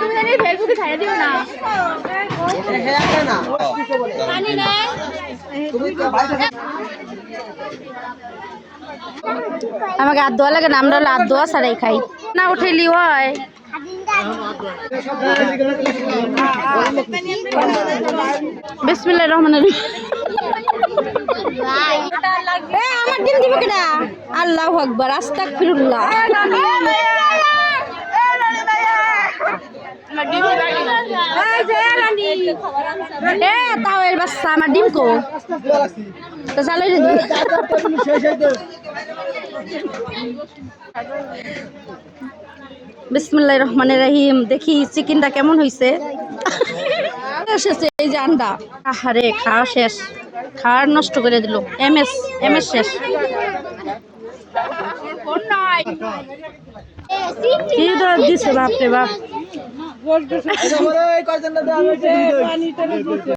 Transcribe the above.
তুমি জানি ফেসবুকে ছাড়া দিও না আমাকে হাত ধোয়া লাগে না, আমরা হাত ধোয়া ছাড়াই খাই না, উঠেলি হয়। বিসমিল্লাহির রহমানির রহিম। আমার ডিম দিব কেডা? আল্লাহু আকবার, আস্তাগফিরুল্লাহ। তাও এর বাচ্চা আমার ডিম কো তো চালু বিসমিল্লাহির রহমানির রহিম। দেখি চিকেনটা কেমন হয়েছে। এই যে আন্ডা, আহারে খাওয়া শেষ, খাওয়ার নষ্ট করে দিল। এমএস শেষ। কি দিছে বাপরে বাপ।